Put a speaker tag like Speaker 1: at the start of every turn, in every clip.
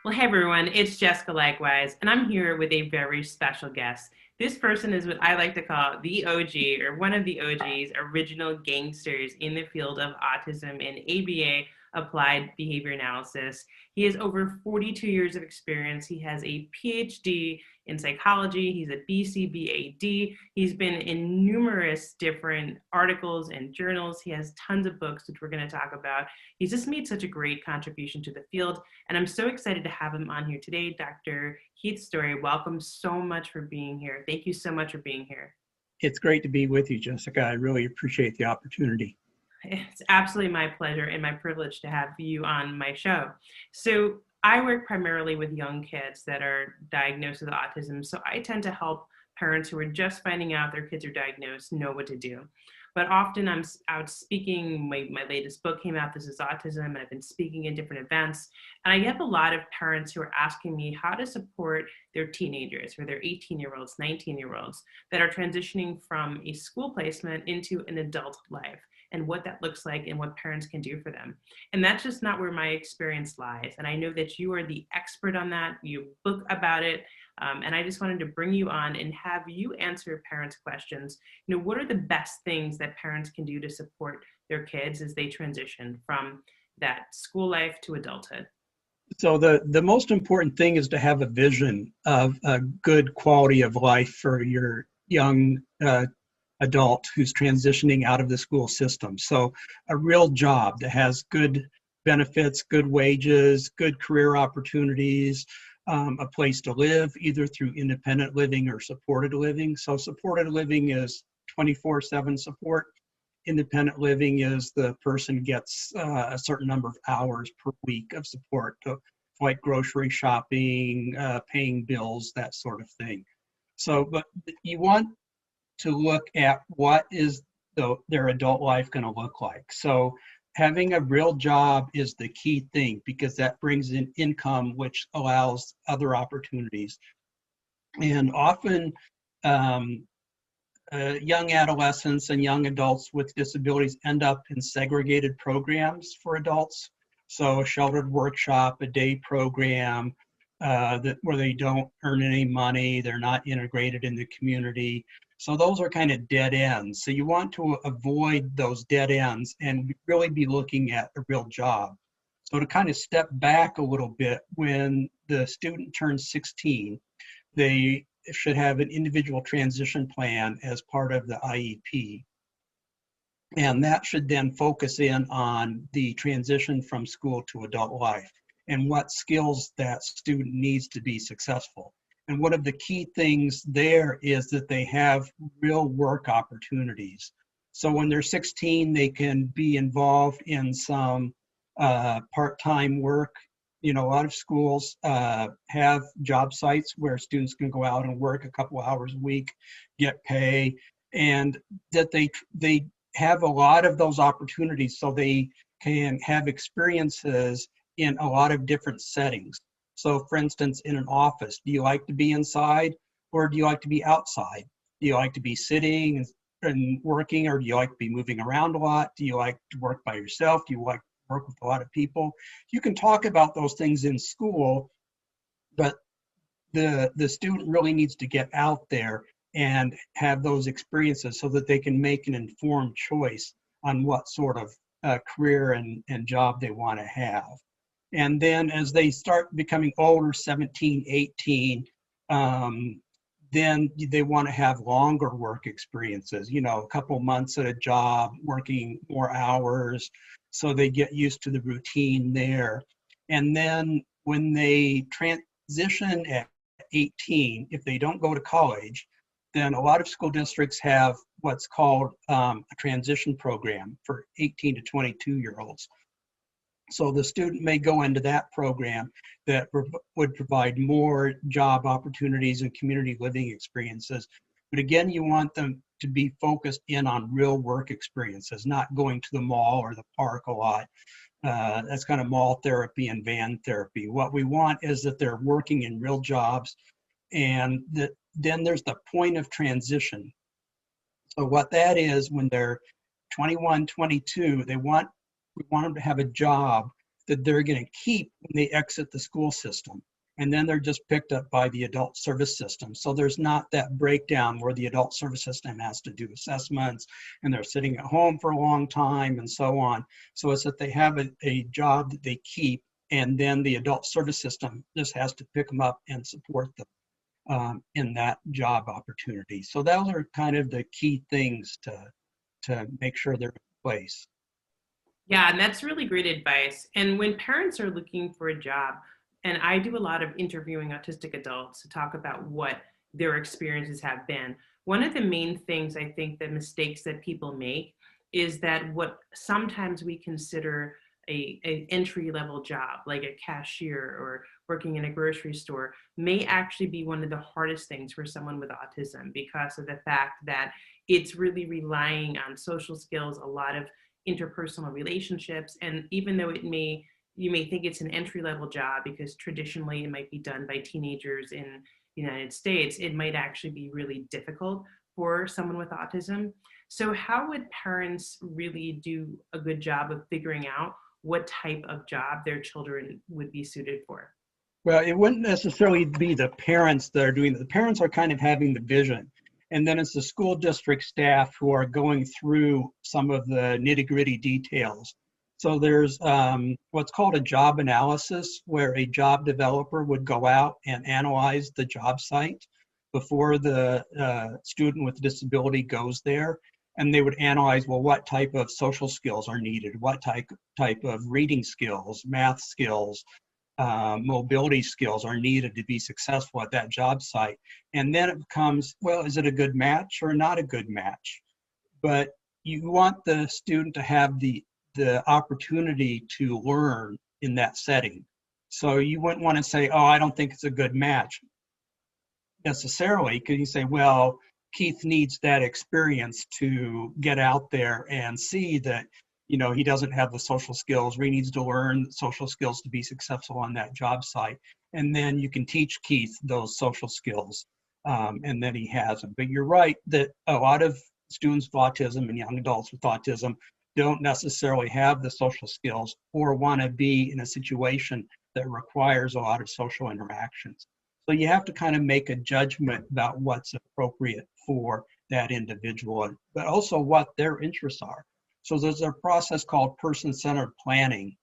Speaker 1: Well, hey everyone, it's Jessica likewise, and I'm here with a very special guest. This person is what I like to call the OG, or one of the OG's original gangsters in the field of autism and ABA, applied behavior analysis. He has over 42 years of experience. He has a PhD in psychology. He's a BCBAD. He's been in numerous different articles and journals. He has tons of books, which we're going to talk about. He's just made such a great contribution to the field. And I'm so excited to have him on here today, Dr. Heath Storey. Welcome so much for being here. Thank you so much for being here.
Speaker 2: It's great to be with you, Jessica. I really appreciate the opportunity.
Speaker 1: It's absolutely my pleasure and my privilege to have you on my show. So I work primarily with young kids that are diagnosed with autism. So I tend to help parents who are just finding out their kids are diagnosed know what to do. But often I'm out speaking. My latest book came out, This is Autism, and I've been speaking in different events. And I have a lot of parents who are asking me how to support their teenagers or their 18-year-olds, 19-year-olds that are transitioning from a school placement into an adult life, and what that looks like and what parents can do for them. And that's just not where my experience lies. And I know that you are the expert on that. You book about it. And I just wanted to bring you on and have you answer parents' questions. What are the best things that parents can do to support their kids as they transition from that school life to adulthood?
Speaker 2: So the most important thing is to have a vision of a good quality of life for your young adult who's transitioning out of the school system. So a real job that has good benefits, good wages, good career opportunities, a place to live, either through independent living or supported living. So supported living is 24/7 support. Independent living is the person gets a certain number of hours per week of support, like grocery shopping, paying bills, that sort of thing. So, but you want to look at what is their adult life going to look like. So having a real job is the key thing, because that brings in income, which allows other opportunities. And often young adolescents and young adults with disabilities end up in segregated programs for adults. So a sheltered workshop, a day program, where they don't earn any money, they're not integrated in the community. So those are kind of dead ends. So you want to avoid those dead ends and really be looking at a real job. So to kind of step back a little bit, when the student turns 16, they should have an individual transition plan as part of the IEP. And that should then focus in on the transition from school to adult life and what skills that student needs to be successful. And one of the key things there is that they have real work opportunities. So when they're 16, they can be involved in some part-time work. A lot of schools have job sites where students can go out and work a couple hours a week, get pay, and that they have a lot of those opportunities so they can have experiences in a lot of different settings. So for instance, in an office, do you like to be inside or do you like to be outside? Do you like to be sitting and working, or do you like to be moving around a lot? Do you like to work by yourself? Do you like to work with a lot of people? You can talk about those things in school, but the student really needs to get out there and have those experiences so that they can make an informed choice on what sort of career and job they want to have. And then as they start becoming older, 17, 18, then they want to have longer work experiences, a couple months at a job, working more hours, so they get used to the routine there. And then when they transition at 18, if they don't go to college, then a lot of school districts have what's called a transition program for 18 to 22-year-olds. So the student may go into that program that would provide more job opportunities and community living experiences. But again, you want them to be focused in on real work experiences, not going to the mall or the park a lot. That's kind of mall therapy and van therapy. What we want is that they're working in real jobs, and that then there's the point of transition. So what that is, when they're 21, 22, we want them to have a job that they're going to keep when they exit the school system. And then they're just picked up by the adult service system. So there's not that breakdown where the adult service system has to do assessments and they're sitting at home for a long time and so on. So it's that they have a job that they keep, and then the adult service system just has to pick them up and support them in that job opportunity. So those are kind of the key things to make sure they're in place.
Speaker 1: Yeah, and that's really great advice. And when parents are looking for a job, and I do a lot of interviewing autistic adults to talk about what their experiences have been. One of the main things I think the mistakes that people make is that what sometimes we consider a entry level job, like a cashier or working in a grocery store, may actually be one of the hardest things for someone with autism because of the fact that it's really relying on social skills, a lot of interpersonal relationships. And even though you may think it's an entry-level job because traditionally it might be done by teenagers in the United States, it might actually be really difficult for someone with autism. So how would parents really do a good job of figuring out what type of job their children would be suited for?
Speaker 2: Well, it wouldn't necessarily be the parents that are doing it. The parents are kind of having the vision. And then it's the school district staff who are going through some of the nitty-gritty details. So there's what's called a job analysis, where a job developer would go out and analyze the job site before the student with disability goes there. And they would analyze, well, what type of social skills are needed? What type of reading skills, math skills, mobility skills are needed to be successful at that job site? And then it becomes, well, is it a good match or not a good match? But you want the student to have the opportunity to learn in that setting. So you wouldn't want to say, oh, I don't think it's a good match necessarily, because you say, well, Keith needs that experience to get out there and see that, you know, he doesn't have the social skills, or he needs to learn social skills to be successful on that job site. And then you can teach Keith those social skills, and then he has them. But you're right that a lot of students with autism and young adults with autism don't necessarily have the social skills or want to be in a situation that requires a lot of social interactions. So you have to kind of make a judgment about what's appropriate for that individual, but also what their interests are. So there's a process called person-centered planning,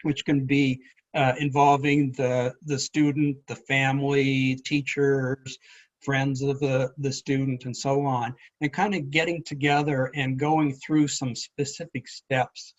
Speaker 2: which can be involving the student, the family, teachers, friends of the student, and so on, and kind of getting together and going through some specific steps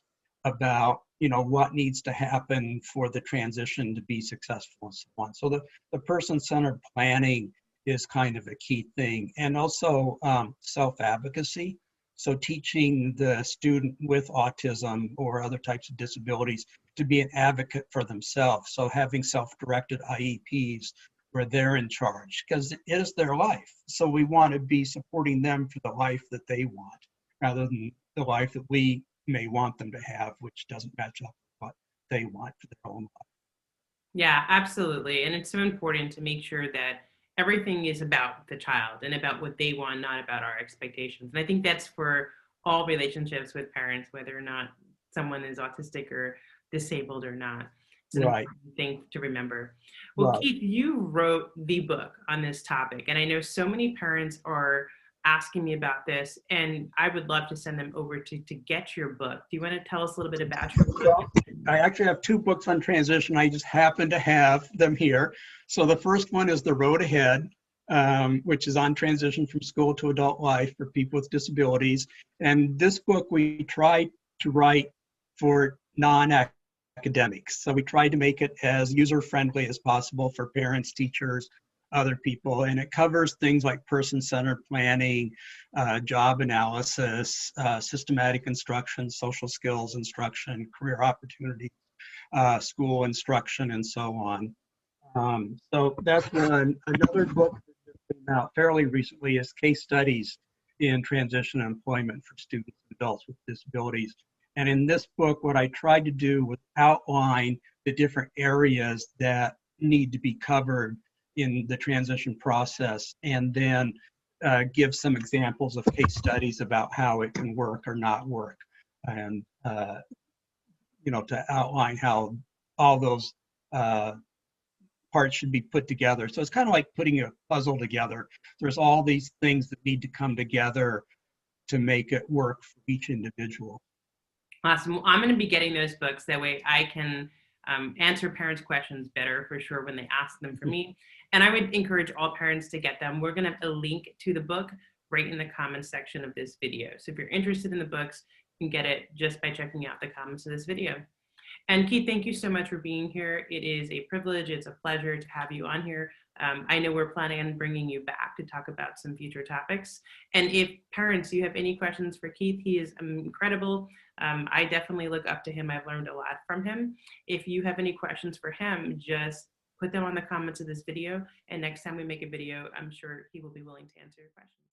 Speaker 2: about, you know, what needs to happen for the transition to be successful and so on. So the person-centered planning is kind of a key thing. And also self-advocacy. So teaching the student with autism or other types of disabilities to be an advocate for themselves. So having self-directed IEPs where they're in charge, because it is their life. So we want to be supporting them for the life that they want, rather than the life that we may want them to have, which doesn't match up with what they want for their own life.
Speaker 1: Yeah, absolutely. And it's so important to make sure that everything is about the child and about what they want, not about our expectations. And I think that's for all relationships with parents, whether or not someone is autistic or disabled or not. It's an important thing to remember. Well,
Speaker 2: Right.
Speaker 1: Keith, you wrote the book on this topic, and I know so many parents are asking me about this, and I would love to send them over to get your book. Do you want to tell us a little bit about your book?
Speaker 2: Well, I actually have 2 books on transition. I just happen to have them here. So the first one is The Road Ahead, which is on transition from school to adult life for people with disabilities. And this book we tried to write for non-academics. So we tried to make it as user-friendly as possible for parents, teachers, other people. And it covers things like person-centered planning, job analysis, systematic instruction, social skills instruction, career opportunity, school instruction, and so on. So that's one. Another book that just came out fairly recently is Case Studies in Transition and Employment for Students and Adults with Disabilities. And in this book, what I tried to do was outline the different areas that need to be covered in the transition process, and then give some examples of case studies about how it can work or not work. And to outline how all those parts should be put together. So it's kind of like putting a puzzle together. There's all these things that need to come together to make it work for each individual.
Speaker 1: Awesome. Well, I'm going to be getting those books. That way I can answer parents' questions better for sure when they ask them for me. And I would encourage all parents to get them. We're going to have a link to the book right in the comments section of this video. So if you're interested in the books, you can get it just by checking out the comments of this video. And Keith, thank you so much for being here. It is a privilege. It's a pleasure to have you on here. I know we're planning on bringing you back to talk about some future topics. And if parents, you have any questions for Keith, he is incredible. I definitely look up to him. I've learned a lot from him. If you have any questions for him, just put them on the comments of this video. And next time we make a video, I'm sure he will be willing to answer your questions.